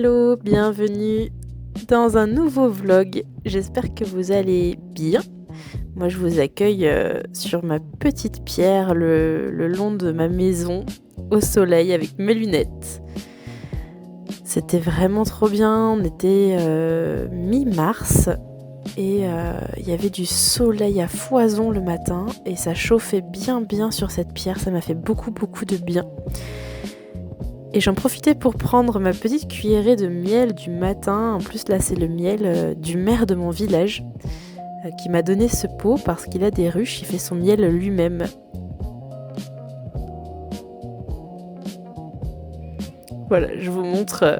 Hello, bienvenue dans un nouveau vlog. J'espère que vous allez bien. Moi, je vous accueille sur ma petite pierre le long de ma maison, au soleil, avec mes lunettes. C'était vraiment trop bien. On était mi-mars et il y avait du soleil à foison le matin et ça chauffait bien sur cette pierre. Ça m'a fait beaucoup de bien. Et j'en profitais pour prendre ma petite cuillerée de miel du matin. En plus, là, c'est le miel du maire de mon village qui m'a donné ce pot parce qu'il a des ruches, il fait son miel lui-même. Voilà, je vous montre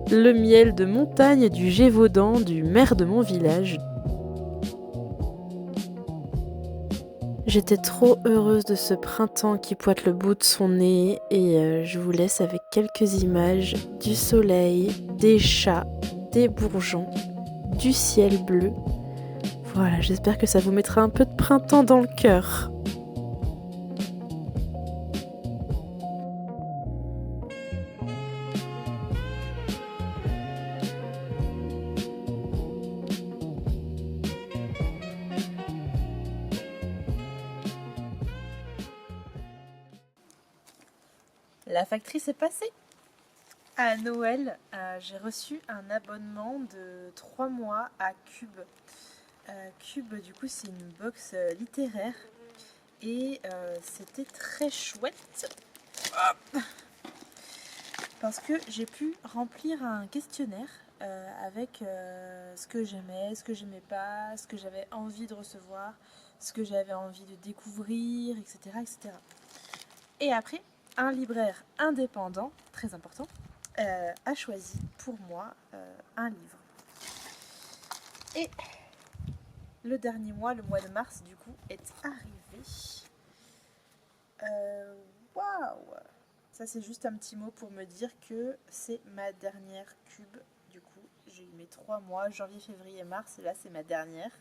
le miel de montagne du Gévaudan du maire de mon village. J'étais trop heureuse de ce printemps qui pointe le bout de son nez et je vous laisse avec quelques images du soleil, des chats, des bourgeons, du ciel bleu. Voilà, j'espère que ça vous mettra un peu de printemps dans le cœur. La factrice est passée. À Noël, j'ai reçu un abonnement de 3 mois à Cube. Cube, du coup, c'est une box littéraire et c'était très chouette parce que j'ai pu remplir un questionnaire avec ce que j'aimais, ce que j'aimais pas, ce que j'avais envie de recevoir, ce que j'avais envie de découvrir, etc. Et après, un libraire indépendant, très important, a choisi pour moi un livre. Et le dernier mois, le mois de mars, du coup, est arrivé. Waouh! Ça, c'est juste un petit mot pour me dire que c'est ma dernière cube. Du coup, j'ai eu mes 3 mois, janvier, février, mars, et là, c'est ma dernière.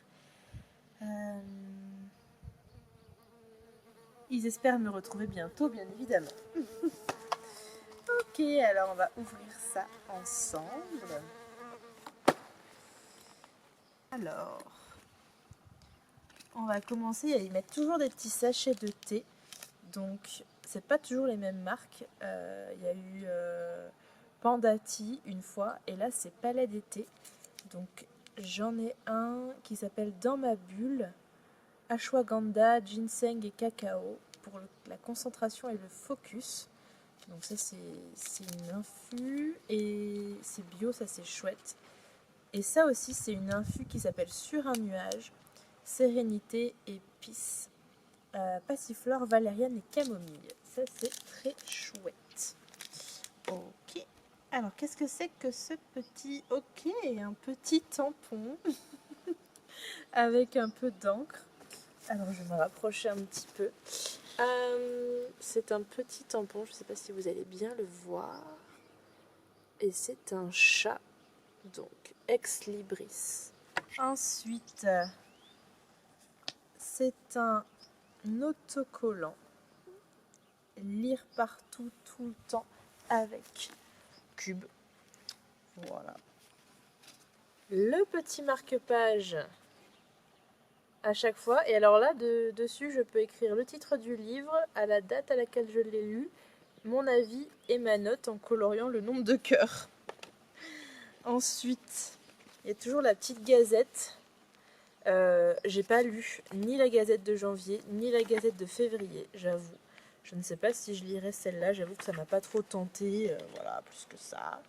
Ils espèrent me retrouver bientôt, bien évidemment. Ok, alors on va ouvrir ça ensemble. Alors, on va commencer à y mettre toujours des petits sachets de thé. Donc, c'est pas toujours les mêmes marques. Il y a eu Panda Tea une fois, et là c'est Palais d'été. Donc, j'en ai un qui s'appelle Dans ma bulle, ashwagandha, ginseng et cacao pour la concentration et le focus. Donc ça c'est une infu et c'est bio, ça c'est chouette. Et ça aussi c'est une infu qui s'appelle Sur un nuage, sérénité et peace, passiflore, valériane et camomille. Ça c'est très chouette. Ok, alors qu'est-ce que c'est que ce petit... Ok, un petit tampon avec un peu d'encre. Alors je vais me rapprocher un petit peu. C'est un petit tampon, je ne sais pas si vous allez bien le voir. Et c'est un chat, donc ex libris. Ensuite, c'est un autocollant. Lire partout, tout le temps, avec Cube. Voilà. Le petit marque-page à chaque fois. Et alors là, dessus, je peux écrire le titre du livre, à la date à laquelle je l'ai lu, mon avis et ma note en coloriant le nombre de cœurs. Ensuite, il y a toujours la petite gazette. J'ai pas lu ni la gazette de janvier, ni la gazette de février, j'avoue. Je ne sais pas si je lirai celle-là, j'avoue que ça m'a pas trop tenté, voilà, plus que ça.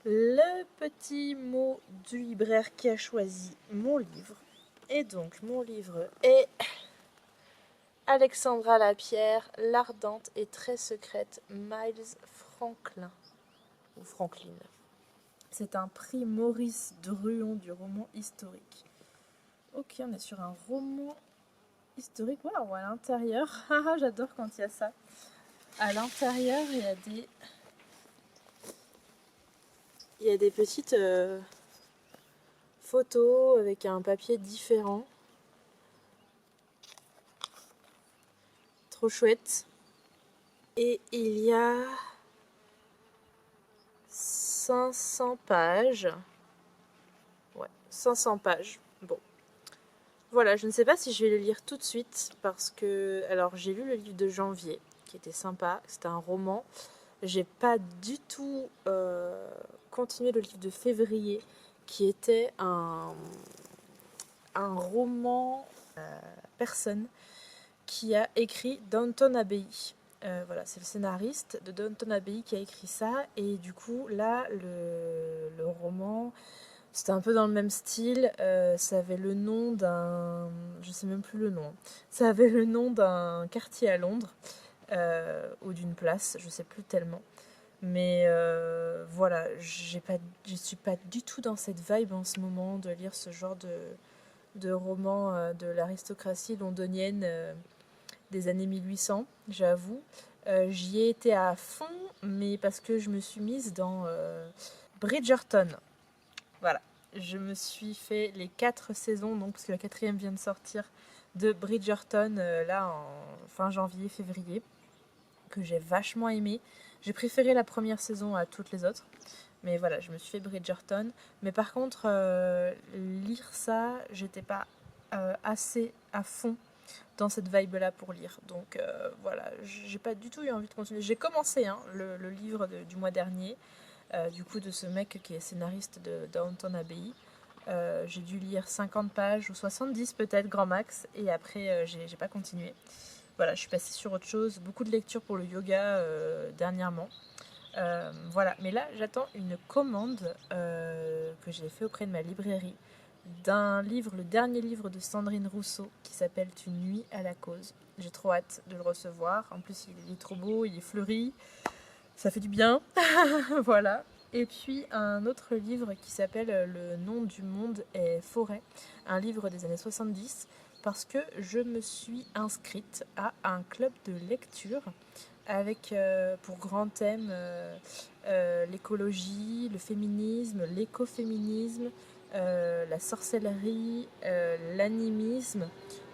Le petit mot du libraire qui a choisi mon livre. Et donc, mon livre est Alexandra Lapierre, l'ardente et très secrète Miles Franklin. Ou Franklin. C'est un prix Maurice Druon du roman historique. Ok, on est sur un roman historique. Waouh, à l'intérieur. J'adore quand il y a ça. À l'intérieur, il y a des petites photos avec un papier différent. Trop chouette. Et il y a 500 pages. Ouais, 500 pages. Bon. Voilà, je ne sais pas si je vais le lire tout de suite parce que... Alors, j'ai lu le livre de janvier qui était sympa. C'était un roman. J'ai pas du tout continué le livre de février qui était un roman personne qui a écrit Downton Abbey. Voilà, c'est le scénariste de Downton Abbey qui a écrit ça. Et du coup, là, le roman, c'était un peu dans le même style. Ça avait le nom d'un... Je sais même plus le nom. Ça avait le nom d'un quartier à Londres. Ou d'une place, je sais plus tellement. Mais voilà, je suis pas du tout dans cette vibe en ce moment de lire ce genre de roman de l'aristocratie londonienne des années 1800, j'avoue. J'y ai été à fond, mais parce que je me suis mise dans Bridgerton. Voilà, je me suis fait les 4 saisons, donc parce que la 4e vient de sortir, de Bridgerton, là en fin janvier, février, que j'ai vachement aimé. J'ai préféré la première saison à toutes les autres. Mais voilà, je me suis fait Bridgerton. Mais par contre, lire ça, j'étais pas assez à fond dans cette vibe-là pour lire. Donc voilà, j'ai pas du tout eu envie de continuer. J'ai commencé le livre du mois dernier, du coup de ce mec qui est scénariste de Downton Abbey. J'ai dû lire 50 pages ou 70 peut-être grand max, et après j'ai pas continué. Voilà, je suis passée sur autre chose, beaucoup de lectures pour le yoga dernièrement. Voilà, mais là j'attends une commande que j'ai fait auprès de ma librairie d'un livre, le dernier livre de Sandrine Rousseau qui s'appelle Une nuit à la cause. J'ai trop hâte de le recevoir. En plus, il est trop beau, il est fleuri, ça fait du bien. Voilà. Et puis un autre livre qui s'appelle Le nom du monde est forêt, un livre des années 70, parce que je me suis inscrite à un club de lecture avec pour grand thème l'écologie, le féminisme, l'écoféminisme, la sorcellerie, l'animisme,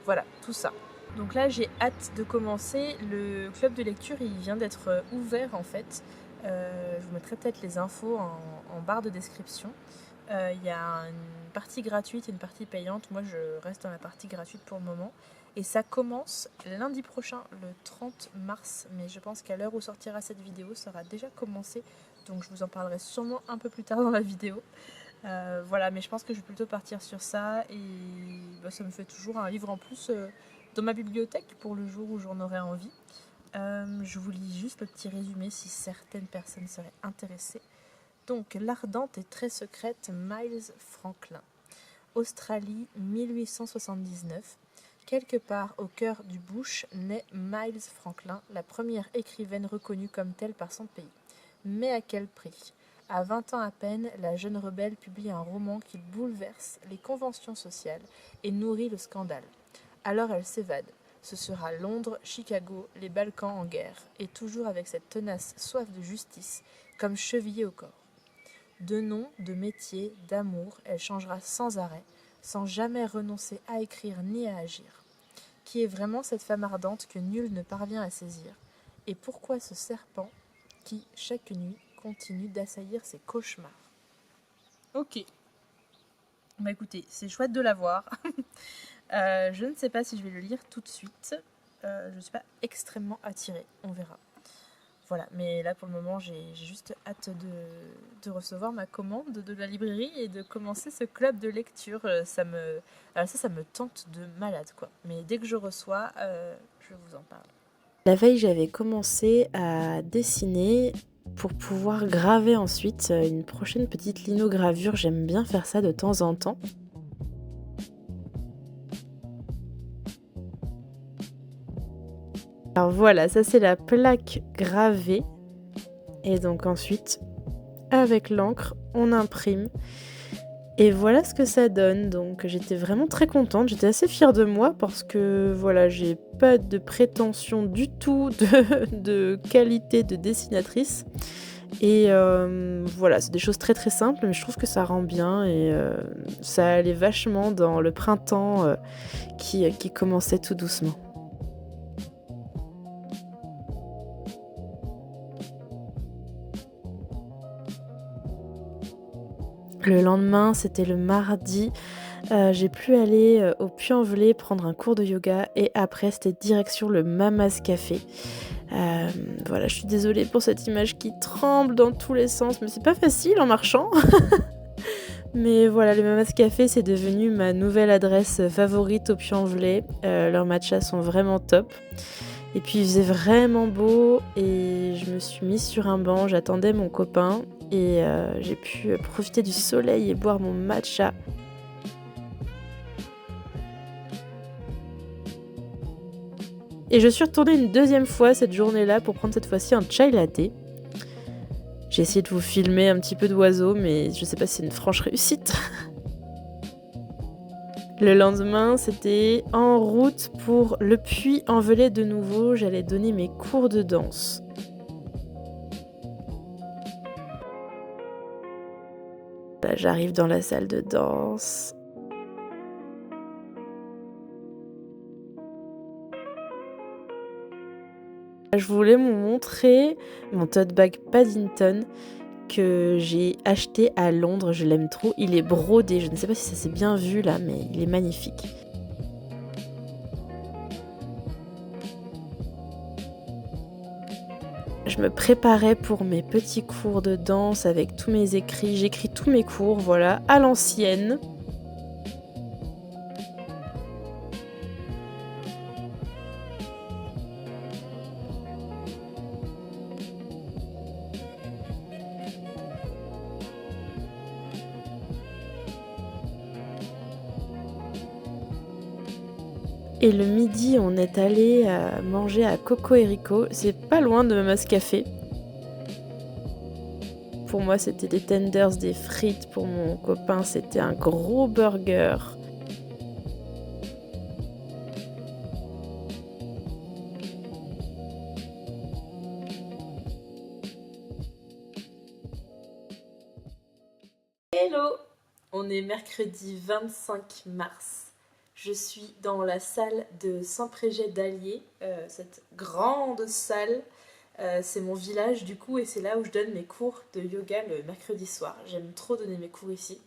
voilà, tout ça. Donc là, j'ai hâte de commencer. Le club de lecture, il vient d'être ouvert en fait. Je vous mettrai peut-être les infos en barre de description. Il y a une partie gratuite et une partie payante. Moi, je reste dans la partie gratuite pour le moment. Et ça commence lundi prochain, le 30 mars. Mais je pense qu'à l'heure où sortira cette vidéo, ça aura déjà commencé. Donc je vous en parlerai sûrement un peu plus tard dans la vidéo. Voilà, mais je pense que je vais plutôt partir sur ça. Et bah, ça me fait toujours un livre en plus dans ma bibliothèque pour le jour où j'en aurai envie. Je vous lis juste le petit résumé si certaines personnes seraient intéressées. Donc, l'ardente et très secrète Miles Franklin. Australie, 1879. Quelque part au cœur du bush naît Miles Franklin, la première écrivaine reconnue comme telle par son pays. Mais à quel prix ? À 20 ans à peine, la jeune rebelle publie un roman qui bouleverse les conventions sociales et nourrit le scandale. Alors elle s'évade. Ce sera Londres, Chicago, les Balkans en guerre, et toujours avec cette tenace soif de justice comme chevillée au corps. De nom, de métier, d'amour, elle changera sans arrêt, sans jamais renoncer à écrire ni à agir. Qui est vraiment cette femme ardente que nul ne parvient à saisir ? Et pourquoi ce serpent qui, chaque nuit, continue d'assaillir ses cauchemars ? Ok. Bah écoutez, c'est chouette de la voir. Je ne sais pas si je vais le lire tout de suite. Je ne suis pas extrêmement attirée, on verra. Voilà, mais là pour le moment j'ai juste hâte de recevoir ma commande de la librairie et de commencer ce club de lecture. Ça me tente de malade quoi. Mais dès que je reçois, je vous en parle. La veille j'avais commencé à dessiner pour pouvoir graver ensuite une prochaine petite linogravure. J'aime bien faire ça de temps en temps. Alors voilà, ça c'est la plaque gravée. Et donc ensuite, avec l'encre, on imprime. Et voilà ce que ça donne. Donc j'étais vraiment très contente, j'étais assez fière de moi parce que voilà, j'ai pas de prétention du tout de qualité de dessinatrice. Et voilà, c'est des choses très très simples, mais je trouve que ça rend bien et ça allait vachement dans le printemps qui commençait tout doucement. Le lendemain, c'était le mardi, j'ai pu aller au Puy-en-Velay prendre un cours de yoga et après c'était direction le Mama's Café. Voilà, je suis désolée pour cette image qui tremble dans tous les sens, mais c'est pas facile en marchant. Mais voilà, le Mama's Café, c'est devenu ma nouvelle adresse favorite au Puy-en-Velay. Leurs matchas sont vraiment top. Et puis il faisait vraiment beau et je me suis mise sur un banc, j'attendais mon copain et j'ai pu profiter du soleil et boire mon matcha. Et je suis retournée une deuxième fois cette journée-là pour prendre cette fois-ci un chai latte. J'ai essayé de vous filmer un petit peu d'oiseaux, mais je sais pas si c'est une franche réussite. Le lendemain, c'était en route pour le Puy-en-Velay de nouveau. J'allais donner mes cours de danse. Là, j'arrive dans la salle de danse. Je voulais vous montrer mon tote bag Paddington que j'ai acheté à Londres. Je l'aime trop. Il est brodé. Je ne sais pas si ça s'est bien vu là, mais il est magnifique. Je me préparais pour mes petits cours de danse avec tous mes écrits. J'écris tous mes cours, voilà, à l'ancienne. Et le midi, on est allé manger à Coco Rico. C'est pas loin de Mama's Café. Pour moi, c'était des tenders, des frites. Pour mon copain, c'était un gros burger. Hello! On est mercredi 25 mars. Je suis dans la salle de Saint-Préjet d'Allier, cette grande salle. C'est mon village du coup et c'est là où je donne mes cours de yoga le mercredi soir. J'aime trop donner mes cours ici.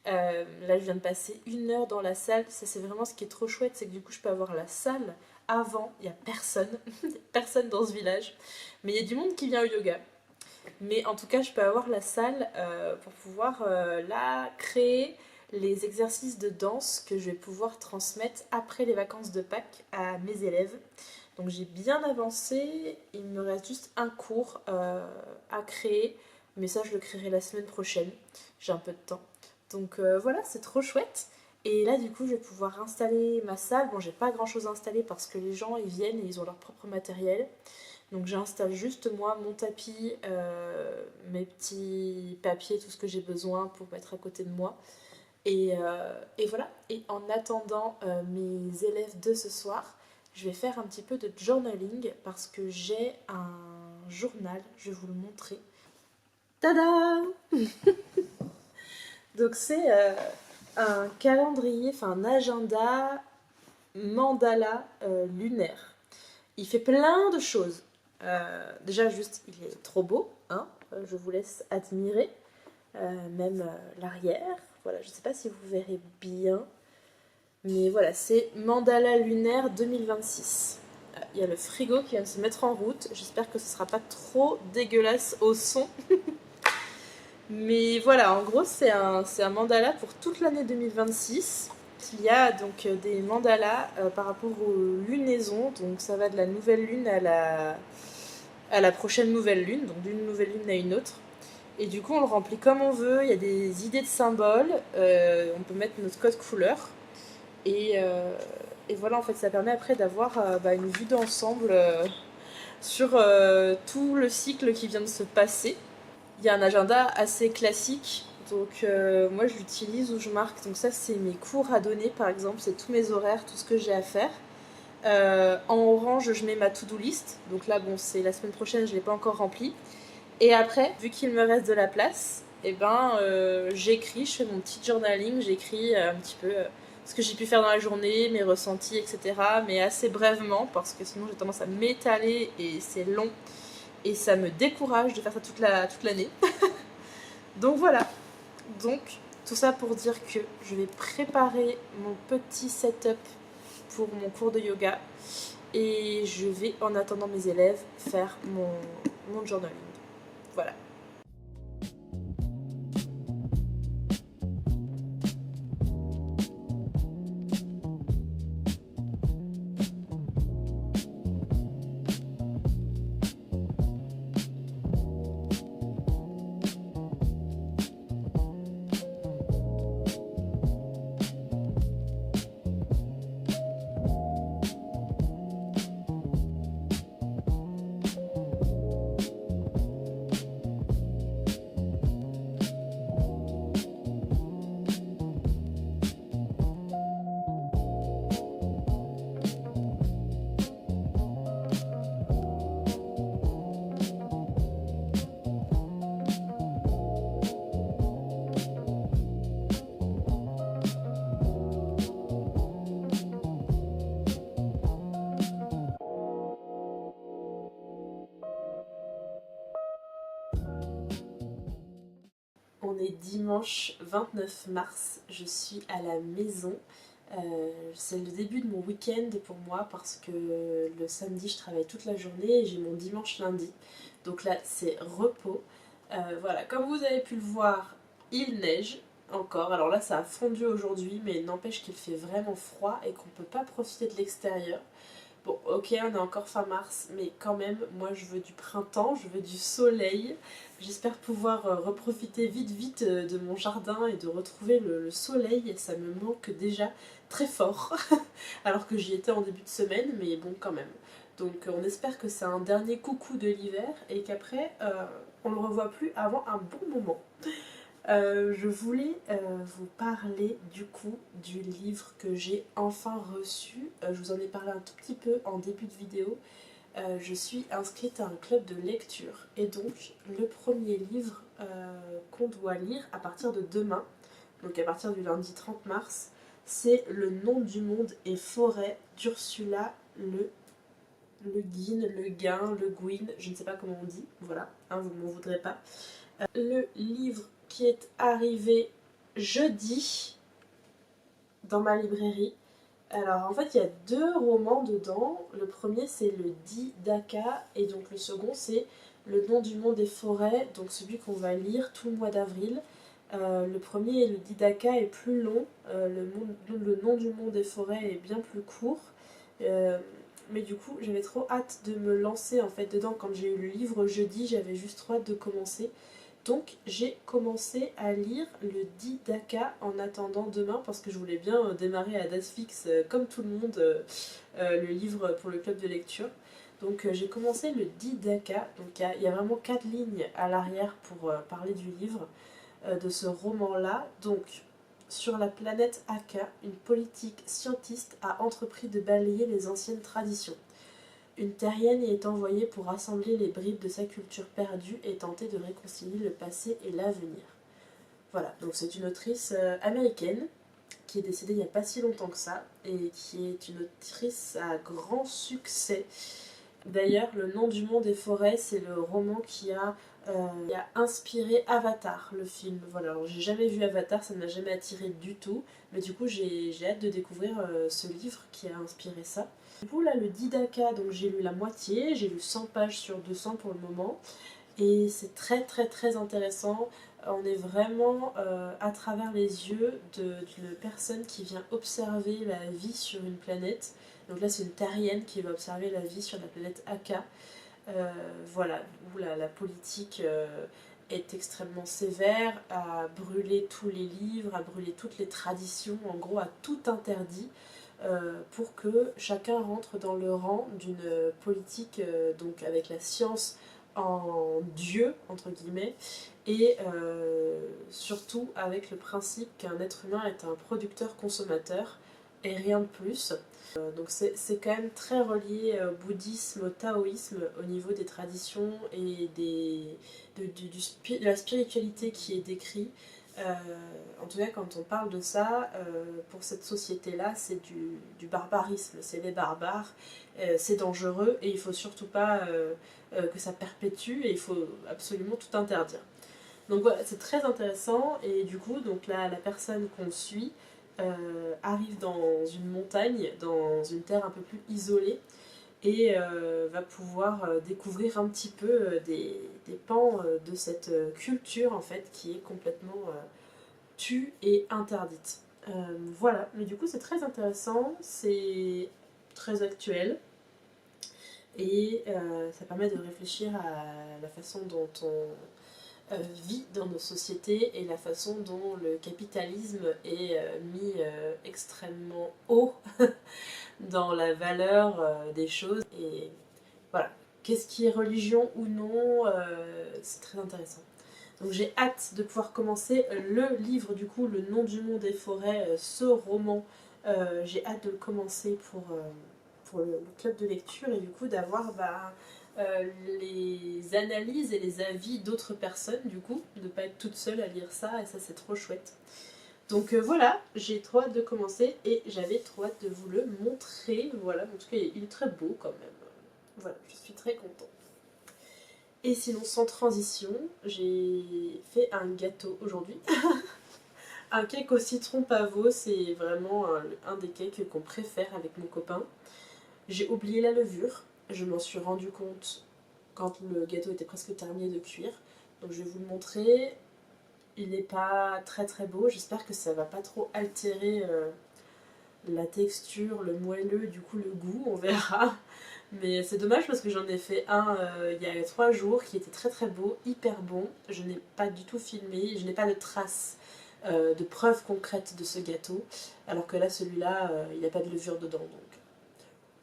Là je viens de passer 1 heure dans la salle. Ça c'est vraiment ce qui est trop chouette, c'est que du coup je peux avoir la salle avant. Il n'y a personne, il n'y a personne dans ce village. Mais il y a du monde qui vient au yoga. Mais en tout cas je peux avoir la salle pour pouvoir là créer les exercices de danse que je vais pouvoir transmettre après les vacances de Pâques à mes élèves. Donc j'ai bien avancé, il me reste juste un cours à créer, mais ça je le créerai la semaine prochaine, j'ai un peu de temps. Donc voilà, c'est trop chouette. Et là du coup je vais pouvoir installer ma salle. Bon, j'ai pas grand chose à installer parce que les gens ils viennent et ils ont leur propre matériel. Donc j'installe juste moi mon tapis, mes petits papiers, tout ce que j'ai besoin pour mettre à côté de moi. Et voilà, et en attendant mes élèves de ce soir, je vais faire un petit peu de journaling parce que j'ai un journal, je vais vous le montrer. Tada! Donc c'est un calendrier, enfin un agenda mandala lunaire. Il fait plein de choses. Déjà juste, il est trop beau, hein, je vous laisse admirer. Même l'arrière. Voilà, je ne sais pas si vous verrez bien. Mais voilà, c'est Mandala lunaire 2026. Il y a le frigo qui vient de se mettre en route. J'espère que ce ne sera pas trop dégueulasse au son. Mais voilà, en gros, c'est un mandala pour toute l'année 2026. Il y a donc des mandalas par rapport aux lunaisons. Donc ça va de la nouvelle lune à la prochaine nouvelle lune. Donc d'une nouvelle lune à une autre. Et du coup, on le remplit comme on veut. Il y a des idées de symboles. On peut mettre notre code couleur. Et voilà, en fait, ça permet après d'avoir une vue d'ensemble sur tout le cycle qui vient de se passer. Il y a un agenda assez classique. Donc moi, je l'utilise où je marque. Donc ça, c'est mes cours à donner, par exemple. C'est tous mes horaires, tout ce que j'ai à faire. En orange, je mets ma to-do list. Donc là, bon, c'est la semaine prochaine, je ne l'ai pas encore remplie. Et après, vu qu'il me reste de la place, j'écris, je fais mon petit journaling, j'écris un petit peu ce que j'ai pu faire dans la journée, mes ressentis, etc. Mais assez brèvement, parce que sinon j'ai tendance à m'étaler et c'est long. Et ça me décourage de faire ça toute l'année. Donc voilà, Donc tout ça pour dire que je vais préparer mon petit setup pour mon cours de yoga et je vais, en attendant mes élèves, faire mon journaling. Voilà. On est dimanche 29 mars, je suis à la maison. C'est le début de mon week-end pour moi parce que le samedi je travaille toute la journée et j'ai mon dimanche lundi. Donc là c'est repos. Voilà, comme vous avez pu le voir, il neige encore. Alors là ça a fondu aujourd'hui mais n'empêche qu'il fait vraiment froid et qu'on ne peut pas profiter de l'extérieur. Bon, ok, on est encore fin mars, mais quand même, moi je veux du printemps, je veux du soleil. J'espère pouvoir reprofiter vite de mon jardin et de retrouver le soleil. Ça me manque déjà très fort, alors que j'y étais en début de semaine, mais bon, quand même. Donc on espère que c'est un dernier coucou de l'hiver et qu'après, on le revoit plus avant un bon moment. Je voulais vous parler du coup du livre que j'ai enfin reçu. Je vous en ai parlé un tout petit peu en début de vidéo. Je suis inscrite à un club de lecture et donc le premier livre qu'on doit lire à partir de demain, donc à partir du lundi 30 mars, c'est Le nom du monde et forêt d'Ursula Le Guin, Le Guin, Le Guin, je ne sais pas comment on dit, voilà, hein, vous ne m'en voudrez pas. Le livre qui est arrivé jeudi dans ma librairie. Alors en fait il y a deux romans dedans. Le premier c'est le Didaka et donc le second c'est Le nom du monde des forêts, donc celui qu'on va lire tout le mois d'avril. Le premier, le Didaka, est plus long. Le nom du monde des forêts est bien plus court. Mais du coup j'avais trop hâte de me lancer en fait dedans. Quand j'ai eu le livre jeudi, j'avais juste trop hâte de commencer. Donc j'ai commencé à lire le Didaka en attendant demain parce que je voulais bien démarrer à date fixe comme tout le monde le livre pour le club de lecture. Donc j'ai commencé le Didaka, donc il y a vraiment 4 lignes à l'arrière pour parler du livre, de ce roman-là. Donc sur la planète Aka, une politique scientiste a entrepris de balayer les anciennes traditions. Une terrienne y est envoyée pour rassembler les bribes de sa culture perdue et tenter de réconcilier le passé et l'avenir. Voilà, donc c'est une autrice américaine qui est décédée il n'y a pas si longtemps que ça et qui est une autrice à grand succès. D'ailleurs, Le nom du monde des forêts, c'est le roman qui a inspiré Avatar, le film. Voilà, alors j'ai jamais vu Avatar, ça ne m'a jamais attiré du tout, mais du coup j'ai hâte de découvrir ce livre qui a inspiré ça. Du coup là, le Didaka, donc j'ai lu la moitié, j'ai lu 100 pages sur 200 pour le moment, et c'est très intéressant. On est vraiment à travers les yeux d'une personne qui vient observer la vie sur une planète. Donc là c'est une terrienne qui va observer la vie sur la planète Aka. Voilà, où la politique est extrêmement sévère, à brûler tous les livres, à brûler toutes les traditions, en gros à tout interdit, pour que chacun rentre dans le rang d'une politique donc avec la science en Dieu, entre guillemets, et surtout avec le principe qu'un être humain est un producteur-consommateur et rien de plus. Donc c'est quand même très relié au bouddhisme, au taoïsme, au niveau des traditions et de la spiritualité qui est décrit. En tout cas, quand on parle de ça, pour cette société-là, c'est du barbarisme, c'est les barbares, c'est dangereux et il faut surtout pas que ça perpétue et il faut absolument tout interdire. Donc voilà, c'est très intéressant. Et du coup, donc là, la personne qu'on suit arrive dans une montagne, dans une terre un peu plus isolée, et va pouvoir découvrir un petit peu des pans de cette culture en fait qui est complètement tue et interdite. Voilà, mais du coup c'est très intéressant, c'est très actuel et ça permet de réfléchir à la façon dont on vit dans nos sociétés et la façon dont le capitalisme est mis extrêmement haut dans la valeur des choses. Et voilà, qu'est-ce qui est religion ou non, c'est très intéressant. Donc j'ai hâte de pouvoir commencer le livre, du coup, Le nom du monde des forêts, ce roman. J'ai hâte de le commencer pour le club de lecture et du coup d'avoir les analyses et les avis d'autres personnes, du coup, de ne pas être toute seule à lire ça, et ça c'est trop chouette. Donc voilà, j'ai trop hâte de commencer et j'avais trop hâte de vous le montrer. Voilà, en tout cas il est très beau quand même. Voilà, je suis très contente. Et sinon, sans transition, j'ai fait un gâteau aujourd'hui. Un cake au citron pavot, c'est vraiment un des cakes qu'on préfère avec mon copain. J'ai oublié la levure, je m'en suis rendu compte quand le gâteau était presque terminé de cuire. Donc je vais vous le montrer. Il n'est pas très très beau, j'espère que ça va pas trop altérer la texture, le moelleux, du coup le goût, on verra. Mais c'est dommage parce que j'en ai fait un il y a 3 jours qui était très très beau, hyper bon. Je n'ai pas du tout filmé, je n'ai pas de traces, de preuves concrètes de ce gâteau. Alors que là, celui-là, il n'y a pas de levure dedans. Donc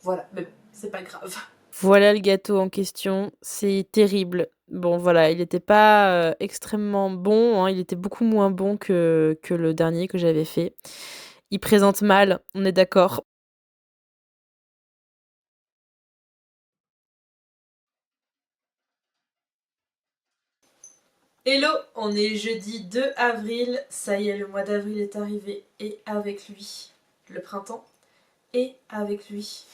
voilà, mais c'est pas grave. Voilà le gâteau en question, c'est terrible. Bon voilà, il n'était pas, extrêmement bon, hein, il était beaucoup moins bon que le dernier que j'avais fait. Il présente mal, on est d'accord. Hello, on est jeudi 2 avril, ça y est, le mois d'avril est arrivé, et avec lui, le printemps, et avec lui,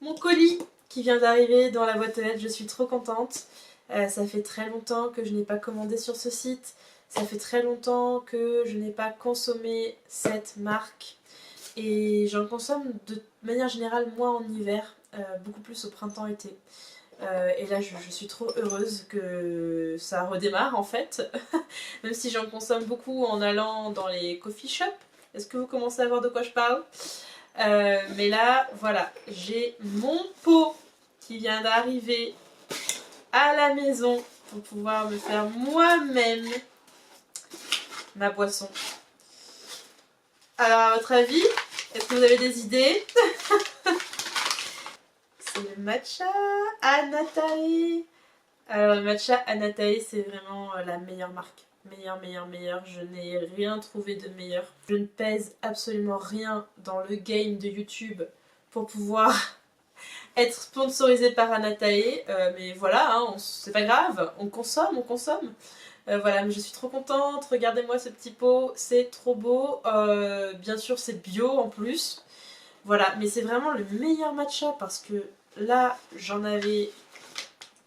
mon colis qui vient d'arriver dans la boîte aux lettres, je suis trop contente. Ça fait très longtemps que je n'ai pas commandé sur ce site, ça fait très longtemps que je n'ai pas consommé cette marque, et j'en consomme de manière générale moins en hiver, beaucoup plus au printemps-été. Et là, je suis trop heureuse que ça redémarre en fait, même si j'en consomme beaucoup en allant dans les coffee shops. Est-ce que vous commencez à voir de quoi je parle? Mais là, voilà, j'ai mon pot qui vient d'arriver à la maison pour pouvoir me faire moi-même ma boisson. Alors, à votre avis, est-ce que vous avez des idées? C'est le matcha Anatae. Alors, le matcha Anatae, c'est vraiment la meilleure marque. Meilleure. Je n'ai rien trouvé de meilleur. Je ne pèse absolument rien dans le game de YouTube pour pouvoir être sponsorisé par Anatae. Mais voilà, hein, c'est pas grave. On consomme. Voilà, mais je suis trop contente. Regardez-moi ce petit pot, c'est trop beau. Bien sûr, c'est bio en plus. Voilà, mais c'est vraiment le meilleur matcha parce que là, j'en avais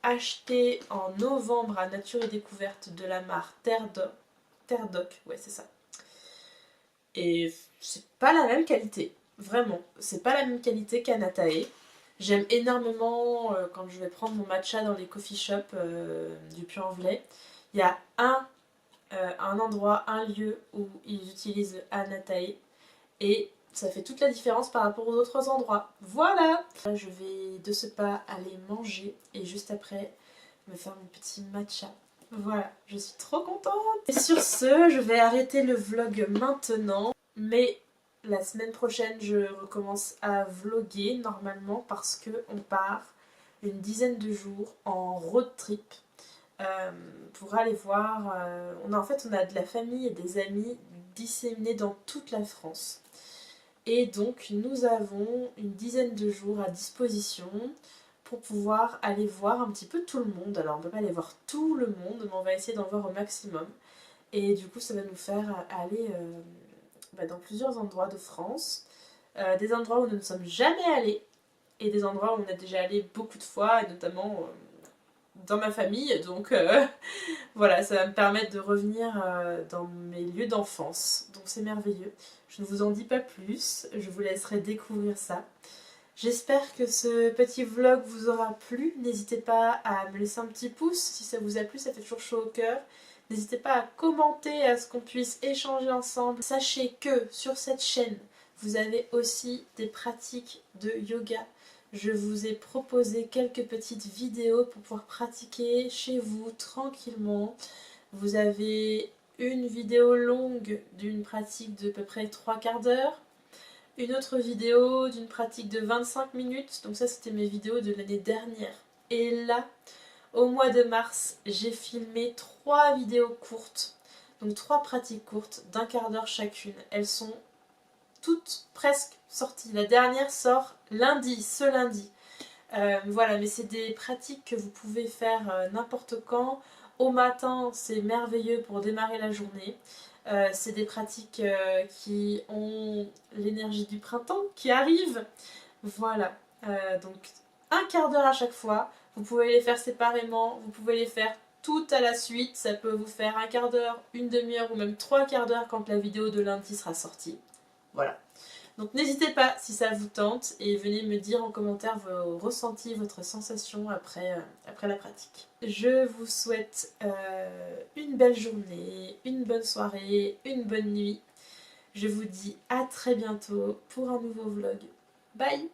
acheté en novembre à Nature et Découverte de la marque Terre Doc, ouais, c'est ça. Et c'est pas la même qualité, vraiment. C'est pas la même qualité qu'Anatae. J'aime énormément quand je vais prendre mon matcha dans les coffee shops du Puy-en-Velay. Il y a un endroit, un lieu où ils utilisent Anatae et ça fait toute la différence par rapport aux autres endroits. Voilà! Là, je vais de ce pas aller manger et juste après me faire mon petit matcha. Voilà, je suis trop contente! Et sur ce, je vais arrêter le vlog maintenant, mais la semaine prochaine, je recommence à vlogger normalement parce que on part une dizaine de jours en road trip pour aller voir. En fait, on a de la famille et des amis disséminés dans toute la France. Et donc, nous avons une dizaine de jours à disposition pour pouvoir aller voir un petit peu tout le monde. Alors, on ne peut pas aller voir tout le monde, mais on va essayer d'en voir au maximum. Et du coup, ça va nous faire aller dans plusieurs endroits de France. Des endroits où nous ne sommes jamais allés et des endroits où on a déjà allé beaucoup de fois, et notamment dans ma famille, donc voilà, ça va me permettre de revenir dans mes lieux d'enfance, donc c'est merveilleux. Je ne vous en dis pas plus, je vous laisserai découvrir ça. J'espère que ce petit vlog vous aura plu. N'hésitez pas à me laisser un petit pouce si ça vous a plu, ça fait toujours chaud au cœur. N'hésitez pas à commenter, à ce qu'on puisse échanger ensemble. Sachez que sur cette chaîne, vous avez aussi des pratiques de yoga. Je vous ai proposé quelques petites vidéos pour pouvoir pratiquer chez vous tranquillement. Vous avez une vidéo longue d'une pratique de à peu près 3/4 d'heure. Une autre vidéo d'une pratique de 25 minutes, donc ça c'était mes vidéos de l'année dernière. Et là, au mois de mars, j'ai filmé 3 vidéos courtes, donc 3 pratiques courtes d'1/4 d'heure chacune. Elles sont toutes presque sorties. La dernière sort lundi, ce lundi. Voilà, mais c'est des pratiques que vous pouvez faire n'importe quand. Au matin, c'est merveilleux pour démarrer la journée. C'est des pratiques qui ont l'énergie du printemps qui arrive. Voilà, donc 1/4 d'heure à chaque fois. Vous pouvez les faire séparément, vous pouvez les faire toutes à la suite. Ça peut vous faire 1/4 d'heure, une demi-heure ou même 3/4 d'heure quand la vidéo de lundi sera sortie. Voilà. Donc n'hésitez pas si ça vous tente et venez me dire en commentaire vos ressentis, votre sensation après la pratique. Je vous souhaite une belle journée, une bonne soirée, une bonne nuit. Je vous dis à très bientôt pour un nouveau vlog. Bye!